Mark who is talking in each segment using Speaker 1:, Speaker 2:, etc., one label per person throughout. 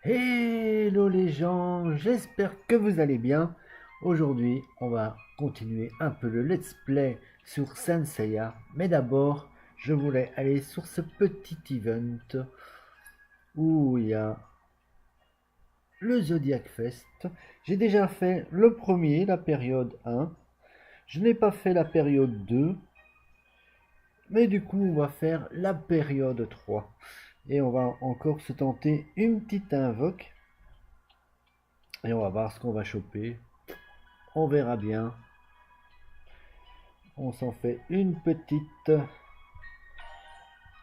Speaker 1: Hello les gens, j'espère que vous allez bien. Aujourd'hui, on va continuer un peu le let's play sur Saint Seiya. Mais d'abord, je voulais aller sur ce petit event où il y a le Zodiac Fest. J'ai déjà fait le premier, la période 1. Je n'ai pas fait la période 2. Mais du coup, on va faire la période 3. Et on va encore se tenter une petite invoque. Et on va voir ce qu'on va choper. On verra bien. On s'en fait une petite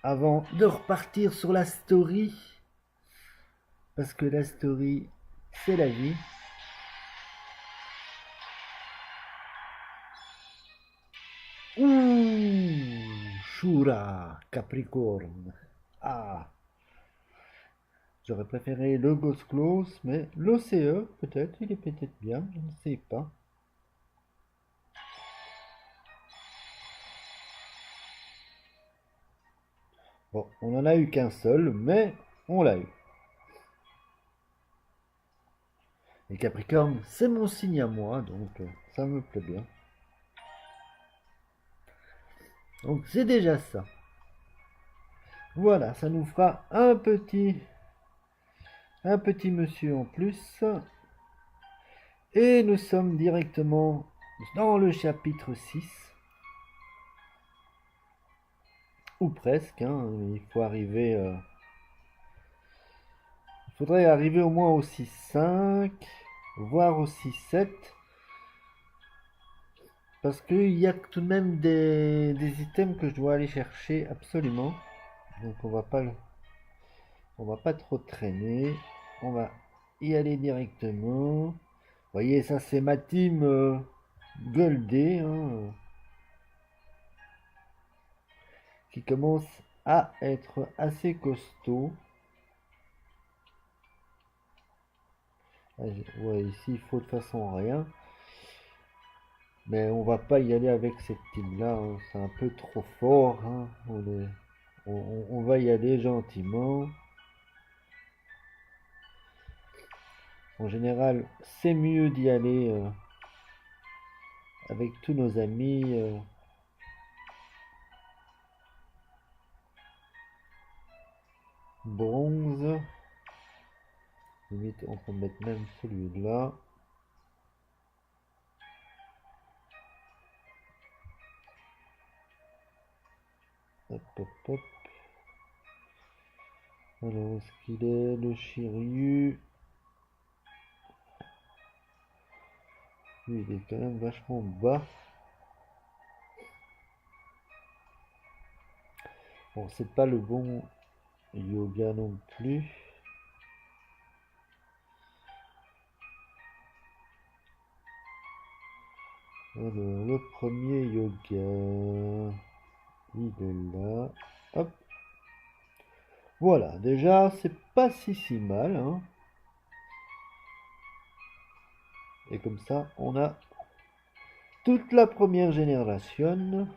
Speaker 1: avant de repartir sur la story. Parce que la story, c'est la vie. Ouh, Shura, Capricorne. Ah, j'aurais préféré le Ghost Close, mais l'OCE, peut-être, il est peut-être bien, je ne sais pas. Bon, on en a eu qu'un seul, mais on l'a eu. Et Capricorne, c'est mon signe à moi, donc ça me plaît bien. Donc c'est déjà ça. Voilà, ça nous fera un petit monsieur en plus. Et nous sommes directement dans le chapitre 6. Ou presque, hein, il faut arriver... il faudrait arriver au moins au 6-5, voire au 6-7. Parce qu'il y a tout de même des items que je dois aller chercher absolument. Donc on va pas trop traîner. On va y aller directement. Vous voyez, ça c'est ma team Goldé, hein, qui commence à être assez costaud. Ah, ouais, ici il faut de toute façon rien. Mais on va pas y aller avec cette team là, hein. C'est un peu trop fort, hein. On va y aller gentiment. En général, c'est mieux d'y aller avec tous nos amis. Bronze. Limite, on peut mettre même celui-là. Hop, hop, hop. Alors, où est-ce qu'il est, le Shiryu? Lui, il est quand même vachement bas. Bon, c'est pas le bon yoga non plus. Alors, le premier yoga, il est là. Hop. Voilà, déjà, c'est pas si mal, hein. Et comme ça, on a toute la première génération.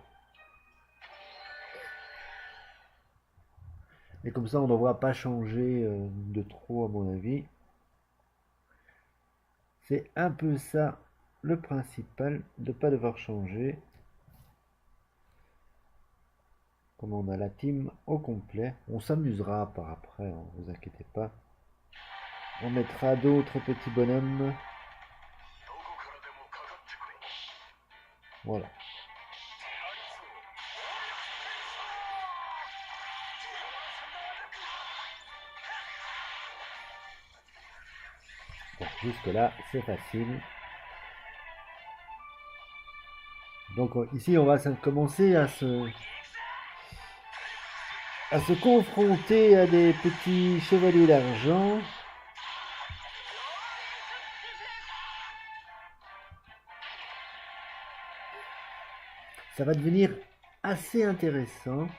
Speaker 1: Et comme ça, on ne devra pas changer de trop, à mon avis. C'est un peu ça le principal, de ne pas devoir changer. Comme on a la team au complet, on s'amusera par après, ne vous inquiétez pas. On mettra d'autres petits bonhommes. Voilà. Bon, jusque là, c'est facile. Donc ici, on va commencer à se confronter à des petits chevaliers d'argent. Ça va devenir assez intéressant.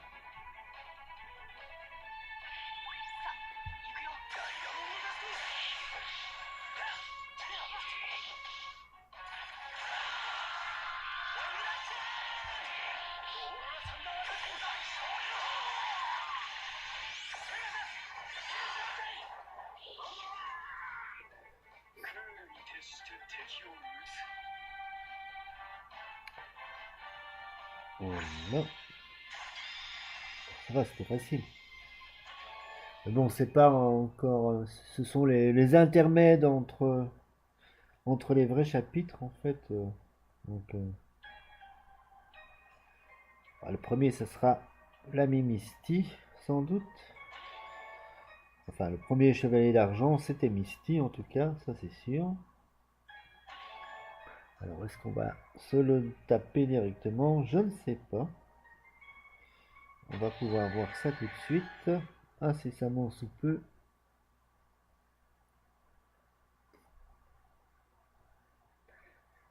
Speaker 1: Voilà. Ça va, c'était facile. Mais bon, c'est pas encore. Ce sont les intermèdes entre les vrais chapitres, en fait. Donc, le premier, ce sera l'ami Misty, sans doute. Enfin, le premier chevalier d'argent, c'était Misty, en tout cas, ça c'est sûr. Alors, est-ce qu'on va se le taper directement? Je ne sais pas. On va pouvoir voir ça tout de suite, incessamment sous peu.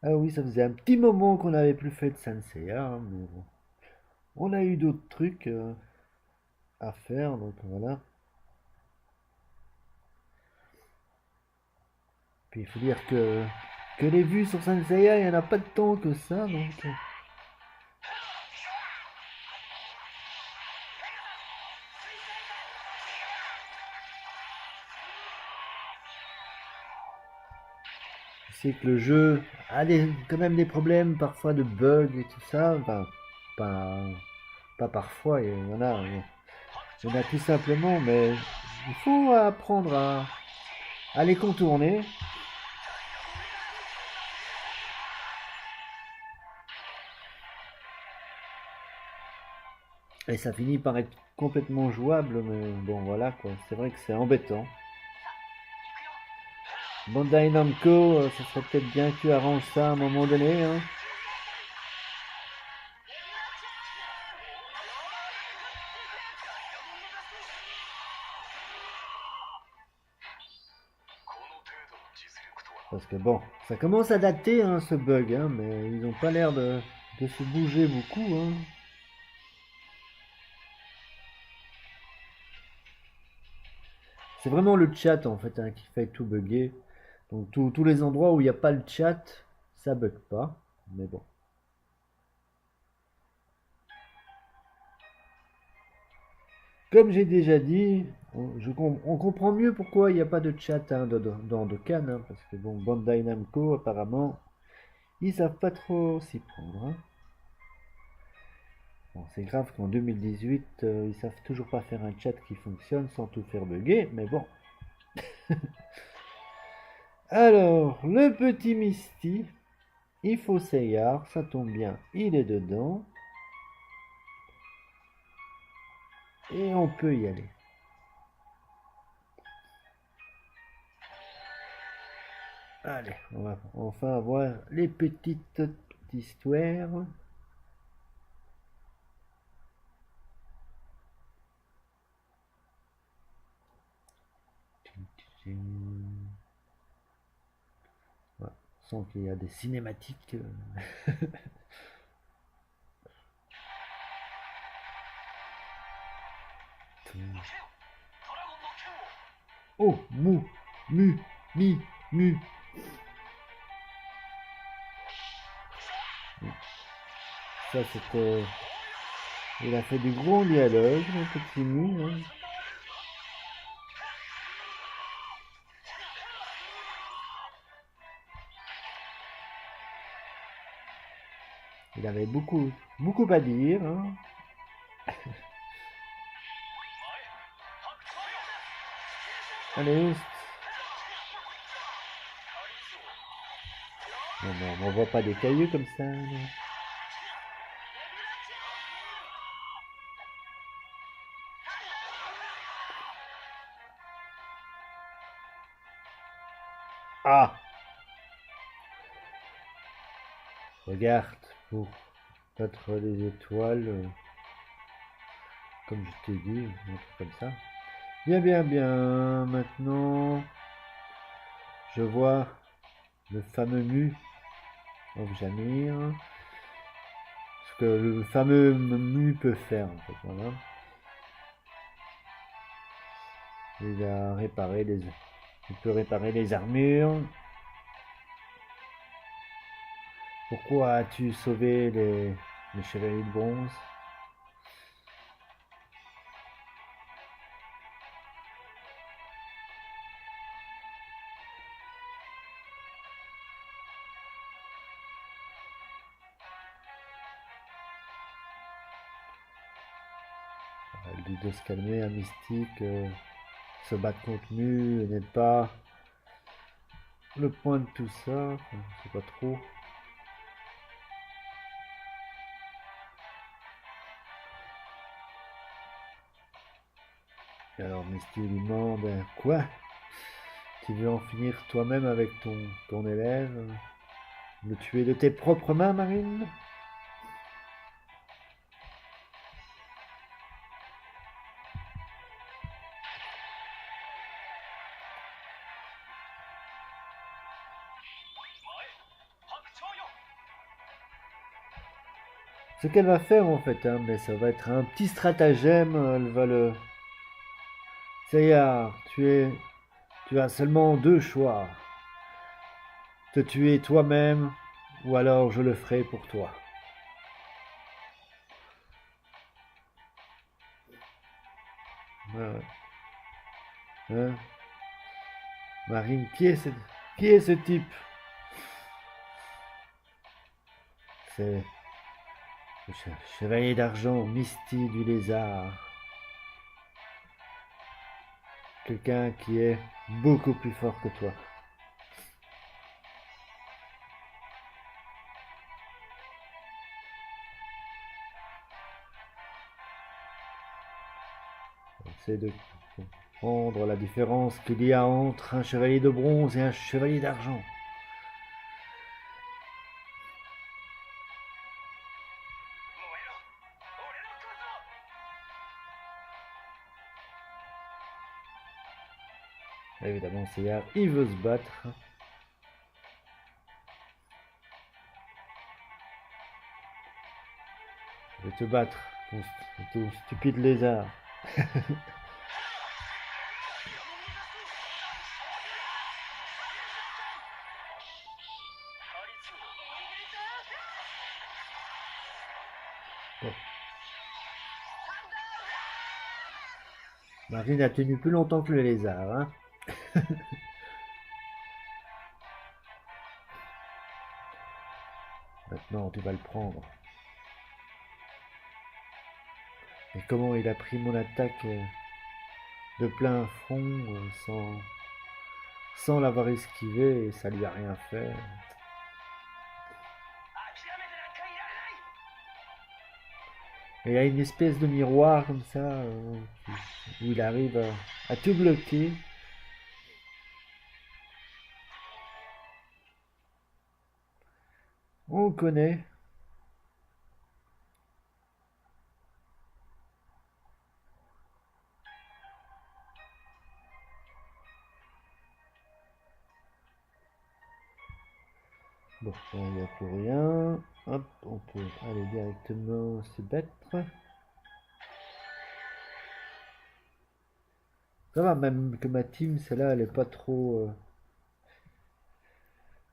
Speaker 1: Ah oui, ça faisait un petit moment qu'on n'avait plus fait de Senseiya, hein, mais bon. On a eu d'autres trucs à faire, donc voilà. Puis il faut dire que les vues sur Senseiya, il n'y en a pas de temps que ça, donc... C'est que le jeu a quand même des problèmes parfois de bugs et tout ça. Enfin, pas, pas parfois, il y en a tout simplement, mais il faut apprendre à les contourner. Et ça finit par être complètement jouable, mais bon voilà quoi, c'est vrai que c'est embêtant. Bandai Namco, ça serait peut-être bien que tu arranges ça à un moment donné, hein. Parce que bon, ça commence à dater hein, ce bug, hein, mais ils n'ont pas l'air de se bouger beaucoup, hein. C'est vraiment le chat en fait hein, qui fait tout bugger. Donc tous les endroits où il n'y a pas le chat, ça bug pas. Mais bon. Comme j'ai déjà dit, on comprend mieux pourquoi il n'y a pas de chat hein, dans Dokkan. Hein, parce que bon, Bandai Namco apparemment, ils savent pas trop s'y prendre. Hein. Bon, c'est grave qu'en 2018, ils savent toujours pas faire un chat qui fonctionne sans tout faire bugger. Mais bon. Alors, le petit Misty, il faut Seyar, ça tombe bien, il est dedans. Et on peut y aller. Allez, on va enfin avoir les petites histoires. Voilà, on sent qu'il y a des cinématiques. Oh, mou, mu, mi, mu. Ça c'était... Il a fait du gros dialogue, le petit mu. Hein. Il avait beaucoup à dire. Hein. Allez, non, non, on voit pas des cailloux comme ça. Non. Ah, regarde, pour battre les étoiles, comme je t'ai dit, un truc comme ça. Bien, bien, bien. Maintenant, je vois le fameux Mu of Jamir. Ce que le fameux Mu peut faire, en fait. Voilà. Il peut réparer les armures. Pourquoi as-tu sauvé les chevaliers de bronze? Elle dit de se calmer, un mystique, se battre contre Mu n'est pas le point de tout ça, enfin, je sais pas trop. Et alors Misty lui demande, quoi? Tu veux en finir toi-même avec ton élève? Le tuer de tes propres mains, Marine? Ce qu'elle va faire en fait, hein, mais ça va être un petit stratagème, elle va le... Seiya, tu as seulement deux choix. Te tuer toi-même, ou alors je le ferai pour toi. Ouais. Hein? Marine, qui est ce type? C'est le chevalier d'argent, Misty du lézard. Quelqu'un qui est beaucoup plus fort que toi. C'est de comprendre la différence qu'il y a entre un chevalier de bronze et un chevalier d'argent. Évidemment, Seiya, il veut se battre. Je vais te battre, ton stupide lézard. Bon. Marine a tenu plus longtemps que le lézard, hein. Maintenant, tu vas le prendre. Et comment il a pris mon attaque de plein front sans l'avoir esquivé et ça lui a rien fait. Et il y a une espèce de miroir comme ça où il arrive à tout bloquer. On connaît. Bon, il n'y a plus rien. Hop, on peut aller directement se battre. Ça va, même que ma team, celle-là, elle est pas trop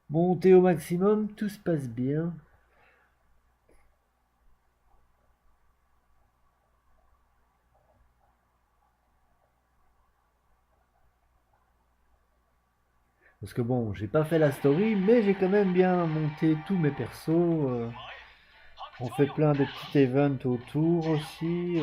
Speaker 1: montée au maximum. Tout se passe bien. Parce que bon, j'ai pas fait la story, mais j'ai quand même bien monté tous mes persos. On fait plein de petits events autour aussi.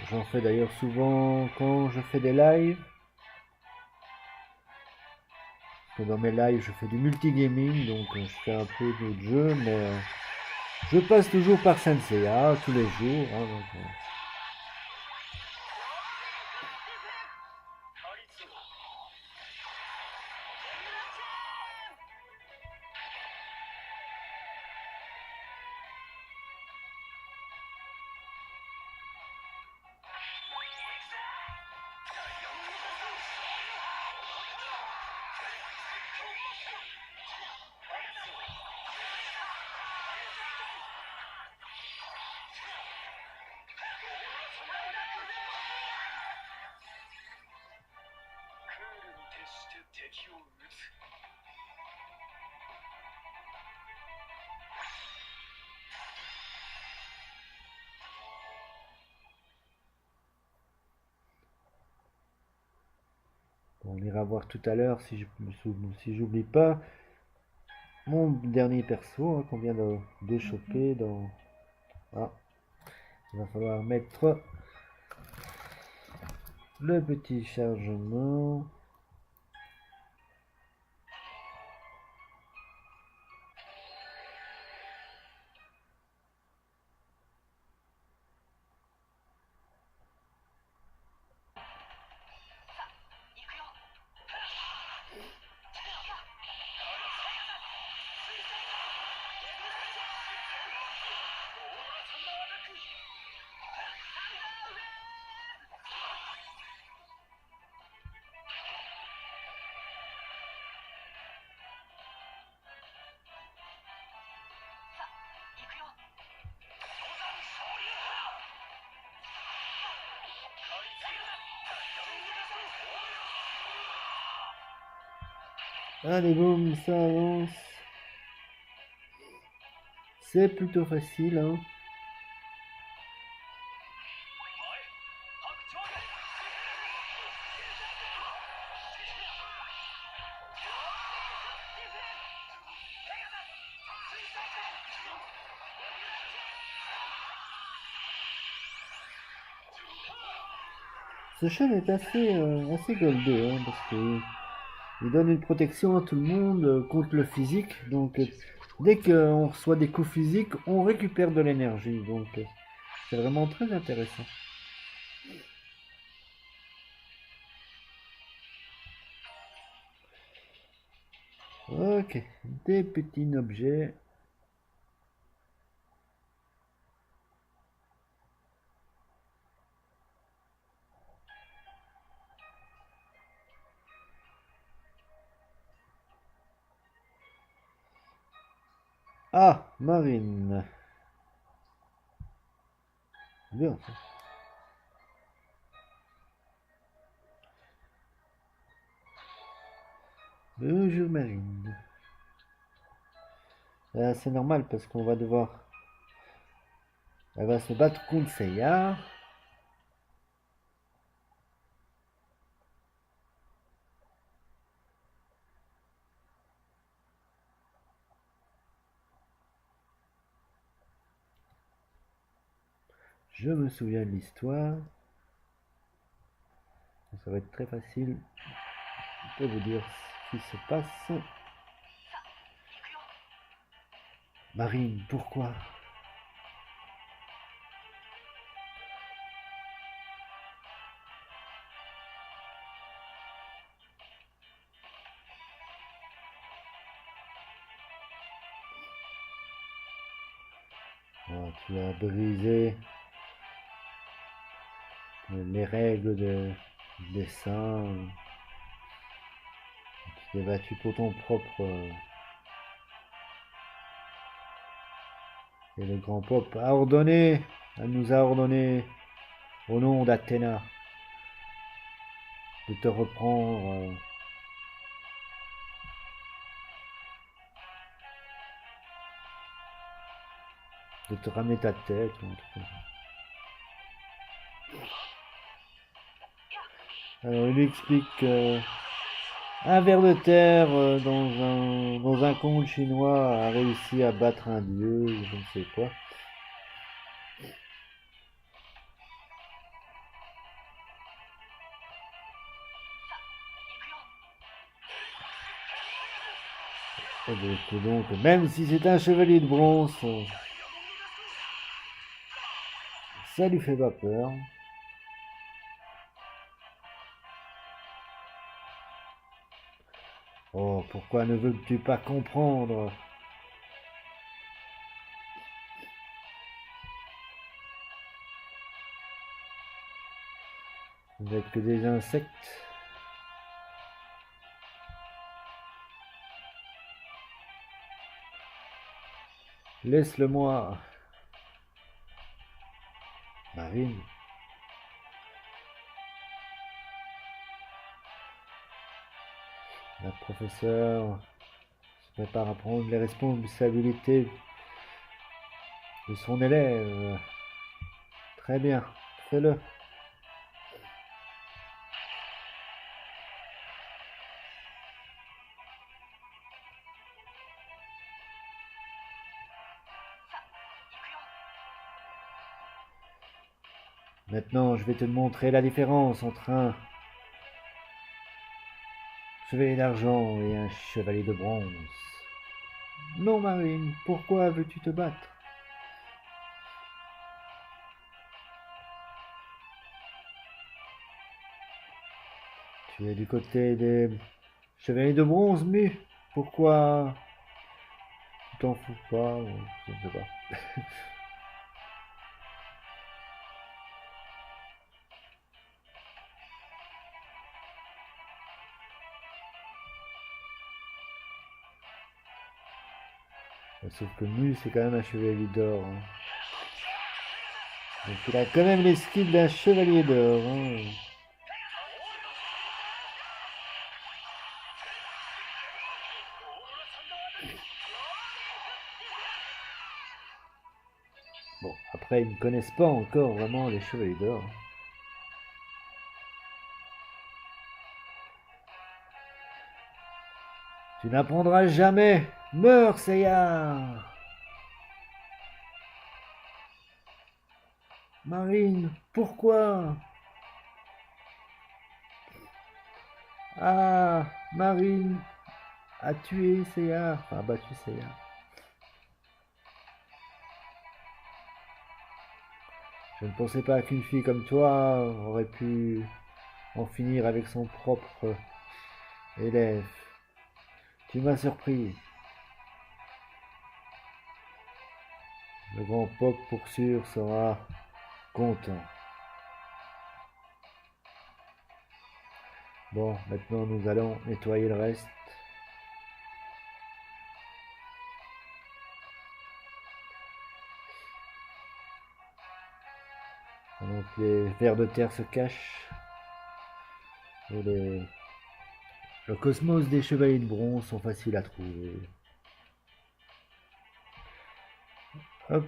Speaker 1: J'en fais d'ailleurs souvent quand je fais des lives. Parce que dans mes lives, je fais du multigaming, donc je fais un peu d'autres jeux, mais je passe toujours par Senseiya tous les jours. Hein, donc, On ira voir tout à l'heure si j'oublie pas mon dernier perso hein, qu'on vient de choper dans... Ah, il va falloir mettre le petit chargement. Allez, boum, ça avance. C'est plutôt facile, hein. Ce chien est assez goldé, hein, parce que il donne une protection à tout le monde contre le physique. Donc, dès qu'on reçoit des coups physiques, on récupère de l'énergie. Donc, c'est vraiment très intéressant. Ok, des petits objets. Ah, Marine. Bien. Bonjour Marine. C'est normal parce qu'on va devoir... Elle va se battre contre Seiya. Je me souviens de l'histoire. Ça va être très facile de vous dire ce qui se passe. Marine, pourquoi? Oh, tu as brisé les règles des saints. Tu t'es battu pour ton propre... Et le grand Pope a ordonné, elle nous a ordonné, au nom d'Athéna, de te reprendre. De te ramener ta tête. Alors il lui explique un ver de terre dans un conte chinois a réussi à battre un dieu, je ne sais quoi. Et donc, même si c'est un chevalier de bronze, ça lui fait pas peur. Oh, pourquoi ne veux-tu pas comprendre? Vous n'êtes que des insectes. Laisse-le-moi. Marine. La professeure se prépare à prendre les responsabilités de son élève. Très bien, fais-le. Maintenant, je vais te montrer la différence entre un chevalier d'argent et un chevalier de bronze. Non, Marine, pourquoi veux-tu te battre? Tu es du côté des chevaliers de bronze, mais pourquoi tu t'en fous pas? Je ne sais pas. Sauf que Mu, c'est quand même un chevalier d'or. Hein. Donc il a quand même les skills d'un chevalier d'or. Hein. Bon, après, ils ne connaissent pas encore vraiment les chevaliers d'or. Tu n'apprendras jamais. Meurs, Seiya. Marine, pourquoi? Ah, Marine a tué Seiya. Enfin, battu Seiya. Je ne pensais pas qu'une fille comme toi aurait pu en finir avec son propre élève. Tu m'as surpris. Le grand Pop pour sûr sera content. Bon, maintenant nous allons nettoyer le reste. Donc les vers de terre se cachent. Et le cosmos des chevaliers de bronze sont faciles à trouver. Hop.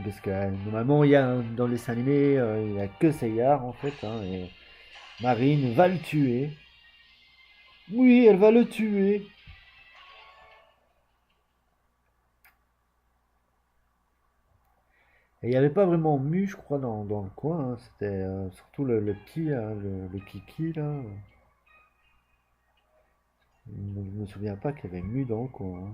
Speaker 1: Parce que normalement, il y a dans les dessins animés, il n'y a que Seiya en fait. Hein, et Marine va le tuer. Oui, elle va le tuer. Et il n'y avait pas vraiment Mu, je crois, dans le coin. Hein. C'était surtout le petit, là, le Kiki, là. Je me souviens pas qu'il y avait Mu dans le coin. Hein.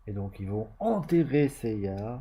Speaker 1: Et donc ils vont enterrer Seiya.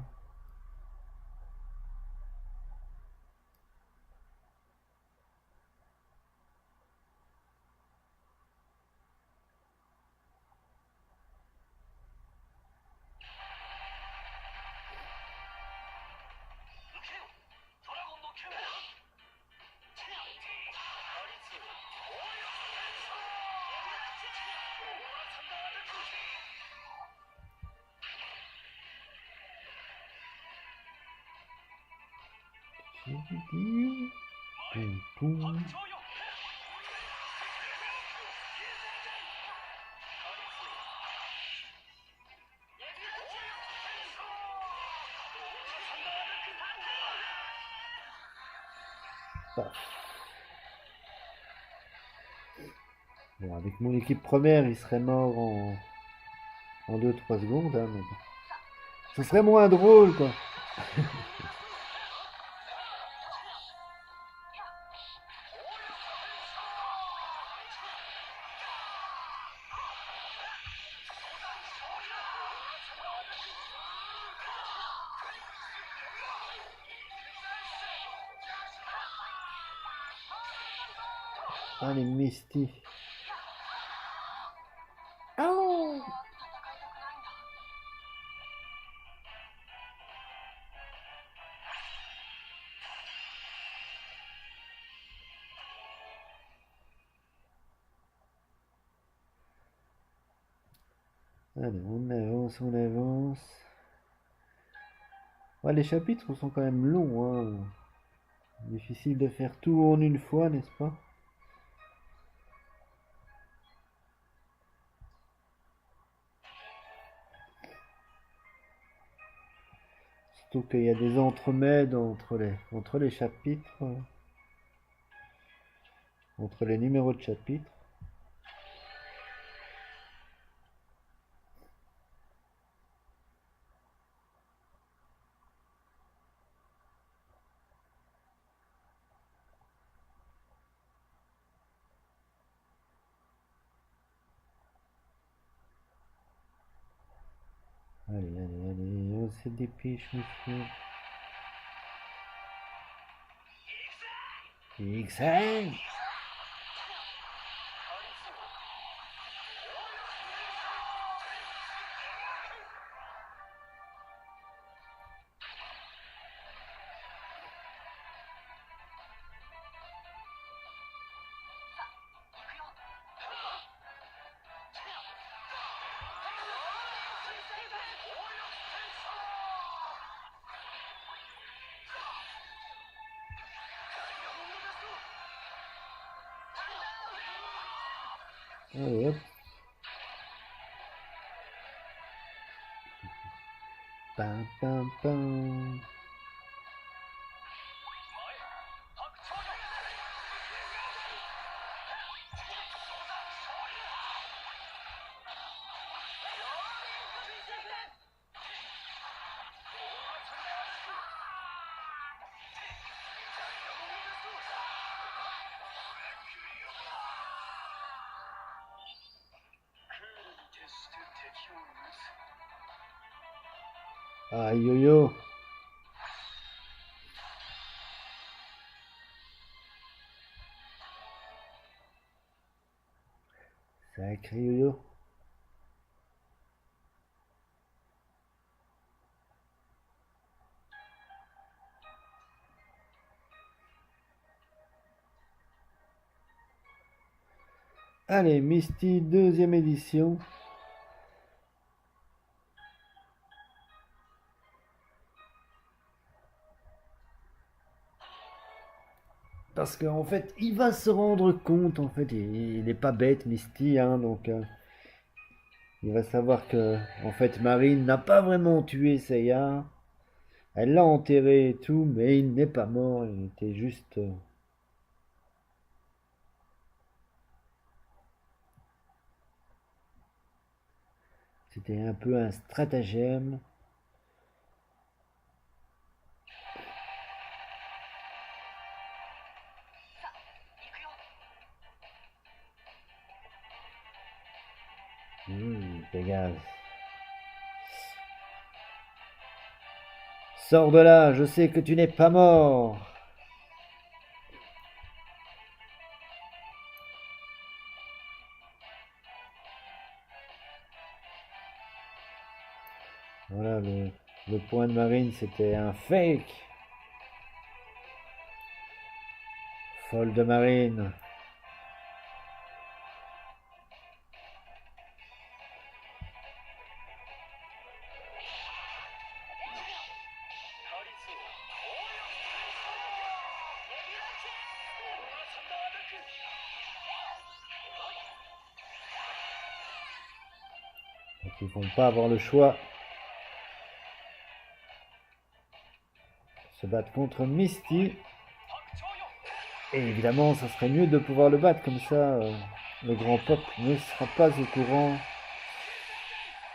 Speaker 1: Bon, avec mon équipe première, il serait mort en 2-3 secondes. Hein, mais bon. Ce serait moins drôle, quoi. Ah, les Misty. Oh. Allez, on avance, on avance. Ouais, les chapitres sont quand même longs. Hein. Difficile de faire tout en une fois, n'est-ce pas? Surtout qu'il y a des entremêles entre les chapitres, entre les numéros de chapitres. Allez, allez, allez, on se dépêche, monsieur. X5. Allez, hop. Pam, pam, pam. Ah, yo-yo. Sacré yo-yo. Allez, Misty, deuxième édition. Parce qu'en fait, il va se rendre compte, en fait, il n'est pas bête, Misty, hein, donc il va savoir que, en fait, Marine n'a pas vraiment tué Seiya. Elle l'a enterré et tout, mais il n'est pas mort, il était juste... C'était un peu un stratagème. Pégase. Sors de là, je sais que tu n'es pas mort. Voilà, le point de Marine, c'était un fake. Folle de Marine. Donc ils vont pas avoir le choix. Se battre contre Misty. Et évidemment, ça serait mieux de pouvoir le battre comme ça. Le grand peuple ne sera pas au courant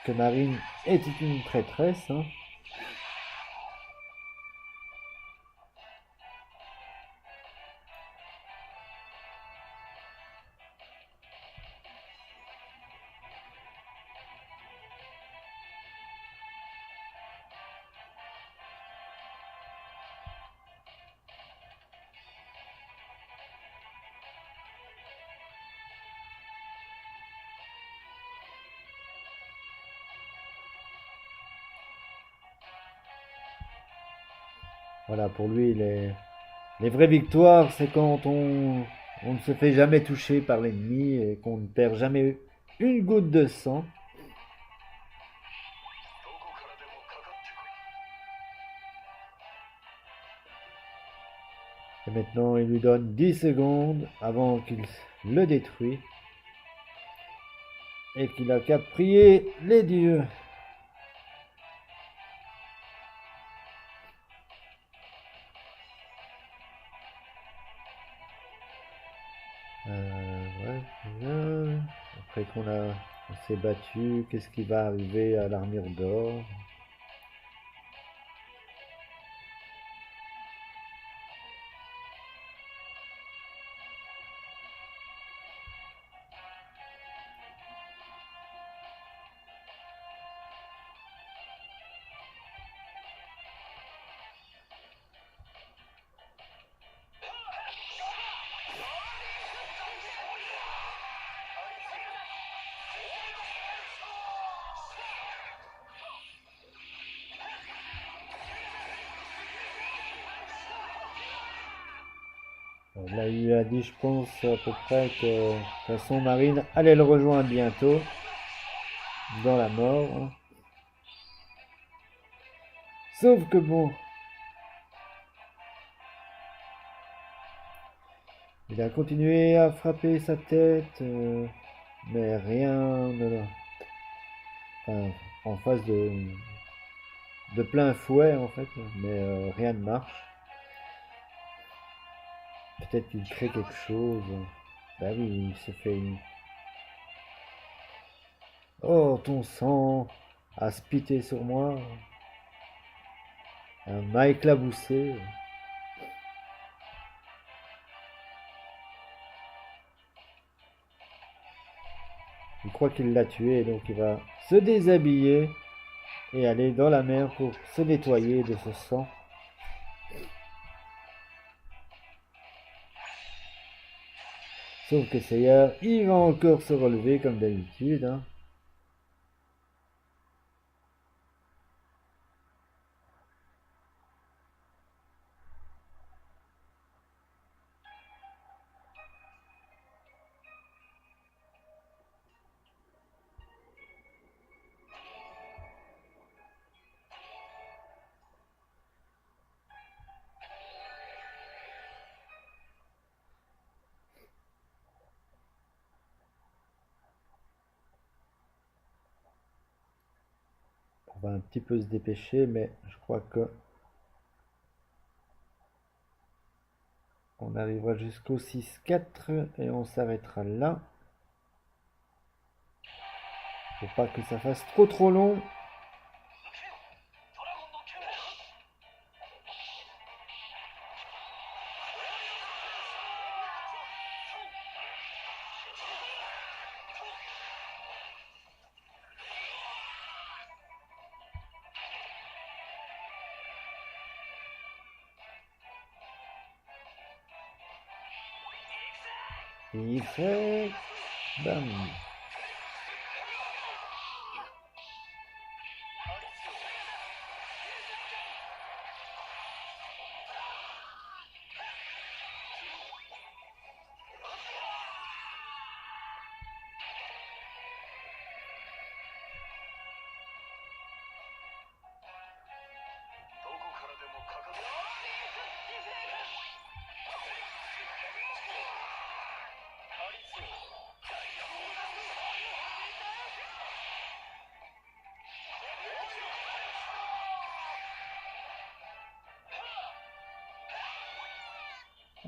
Speaker 1: que Marine était une traîtresse. Hein. Voilà, pour lui, les vraies victoires, c'est quand on ne se fait jamais toucher par l'ennemi et qu'on ne perd jamais une goutte de sang. Et maintenant, il lui donne 10 secondes avant qu'il le détruise. Et qu'il a qu'à prier les dieux. Ouais, après on s'est battu, qu'est-ce qui va arriver à l'armure d'or? Là, il lui a dit, je pense, à peu près que son marine allait le rejoindre bientôt dans la mort, hein. Sauf que bon, il a continué à frapper sa tête, mais rien ne... Enfin, en face de plein fouet, en fait, mais rien ne marche. Peut-être qu'il crée quelque chose. Bah oui, il s'est fait une... Oh, ton sang a spité sur moi, m'a éclaboussé. Il croit qu'il l'a tué, donc il va se déshabiller et aller dans la mer pour se nettoyer de ce sang. Sauf que Seiya, il va encore se relever comme d'habitude, hein. On va un petit peu se dépêcher, mais je crois que on arrivera jusqu'au 6-4 et on s'arrêtera là. Pour pas que ça fasse trop long. Il fait... Bam.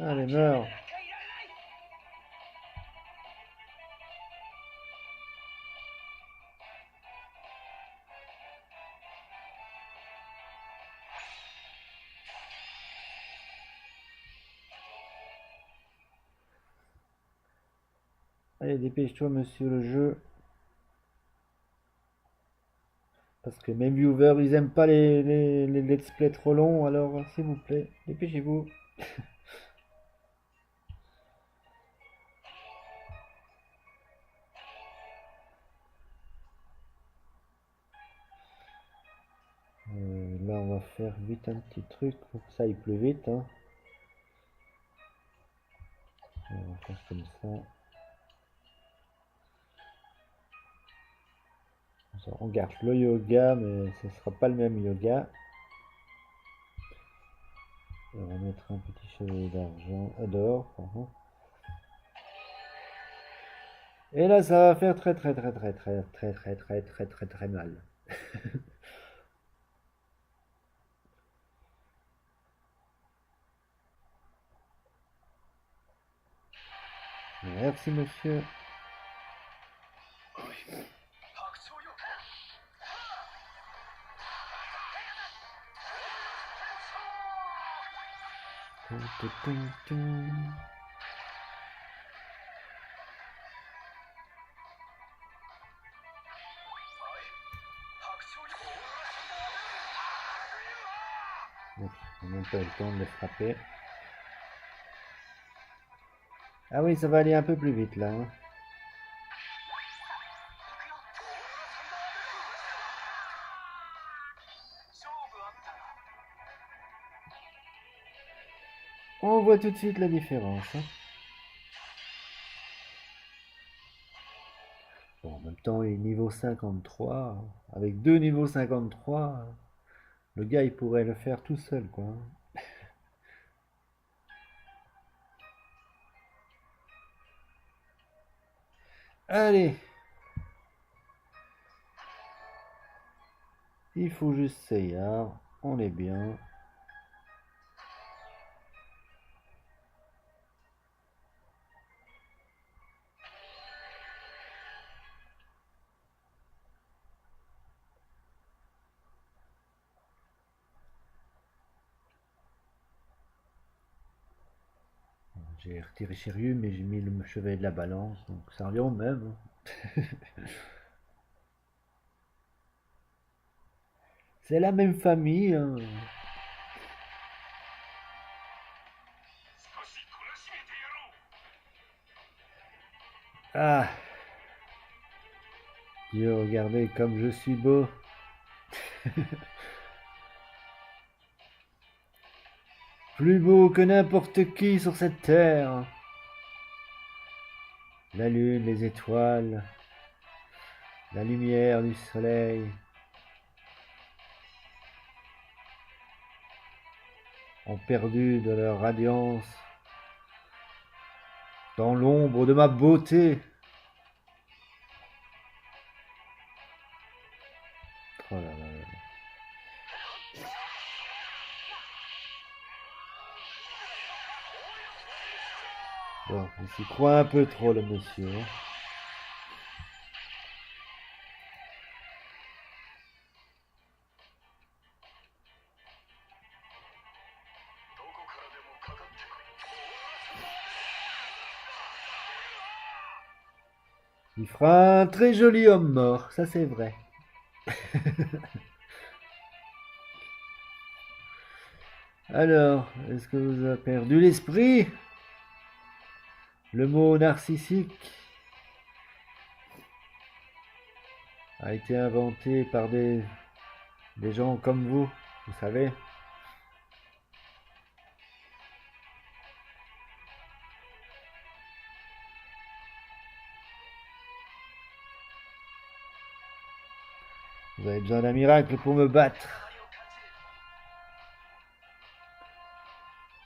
Speaker 1: Allez, meurs. Allez, dépêche-toi, monsieur le jeu. Parce que mes viewers, ils aiment pas les let's play trop longs, alors s'il vous plaît, dépêchez-vous. Là, on va faire vite un petit truc pour que ça aille plus vite, hein. On va faire comme ça. On garde le yoga, mais ce sera pas le même yoga. On va mettre un petit chevalier d'argent, d'or, pardon. Et là, ça va faire très mal. Merci, monsieur. Tum, tum, tum, tum. Bon, on n'a même pas eu le temps de le frapper. Ah oui, ça va aller un peu plus vite là, hein. On voit tout de suite la différence, hein. Bon, en même temps, il est niveau 53. Avec deux niveaux 53, le gars il pourrait le faire tout seul, quoi, hein. Allez, il faut juste Seiya, on est bien. J'ai retiré Shiryu, mais j'ai mis le chevet de la balance, donc ça revient au même, hein. C'est la même famille, hein. Ah, Dieu, regardez comme je suis beau. Plus beau que n'importe qui sur cette terre. La lune, les étoiles, la lumière du soleil ont perdu de leur radiance dans l'ombre de ma beauté. Oh là là là. Bon, il s'y croit un peu trop le monsieur, hein. Il fera un très joli homme mort, ça c'est vrai. Alors, est-ce que vous avez perdu l'esprit? Le mot narcissique a été inventé par des gens comme vous savez. Vous avez besoin d'un miracle pour me battre.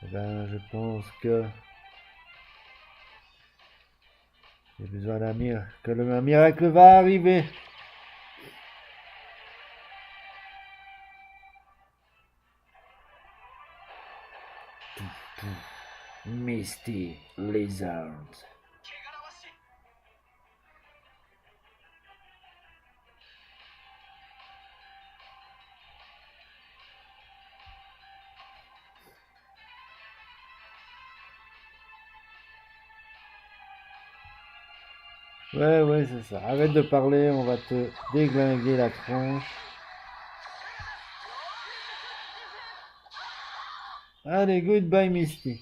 Speaker 1: Eh ben, je pense que j'ai besoin d'un miracle, que un miracle va arriver. Misty Lizard. Ouais, c'est ça. Arrête de parler, on va te déglinguer la tronche. Allez, goodbye Misty.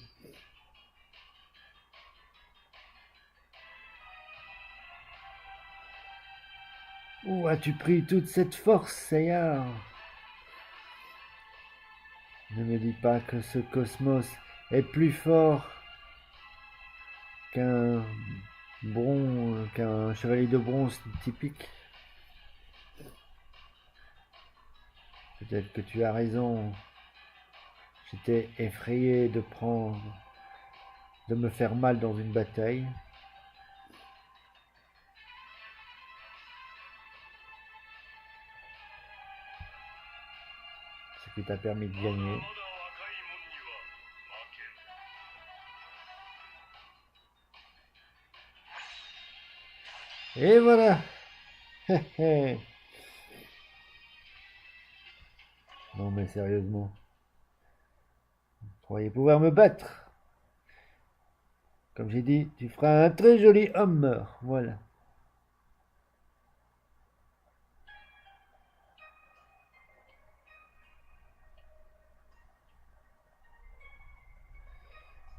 Speaker 1: Où as-tu pris toute cette force, Seiya? Ne me dis pas que ce cosmos est plus fort qu'un qu'un chevalier de bronze typique. Peut-être que tu as raison. J'étais effrayé de me faire mal dans une bataille. Ce qui t'a permis de gagner. Et voilà. Non mais sérieusement, vous croyez pouvoir me battre? Comme j'ai dit, tu feras un très joli homme. Voilà.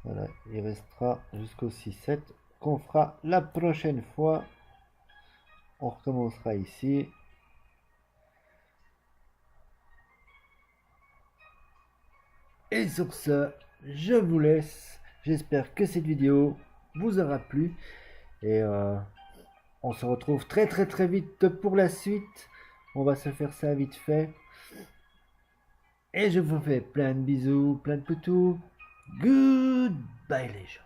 Speaker 1: Voilà, il restera jusqu'au 6-7 qu'on fera la prochaine fois. On recommencera ici. Et sur ce, je vous laisse. J'espère que cette vidéo vous aura plu. Et on se retrouve très très très vite pour la suite. On va se faire ça vite fait. Et je vous fais plein de bisous, plein de poutous. Goodbye les gens.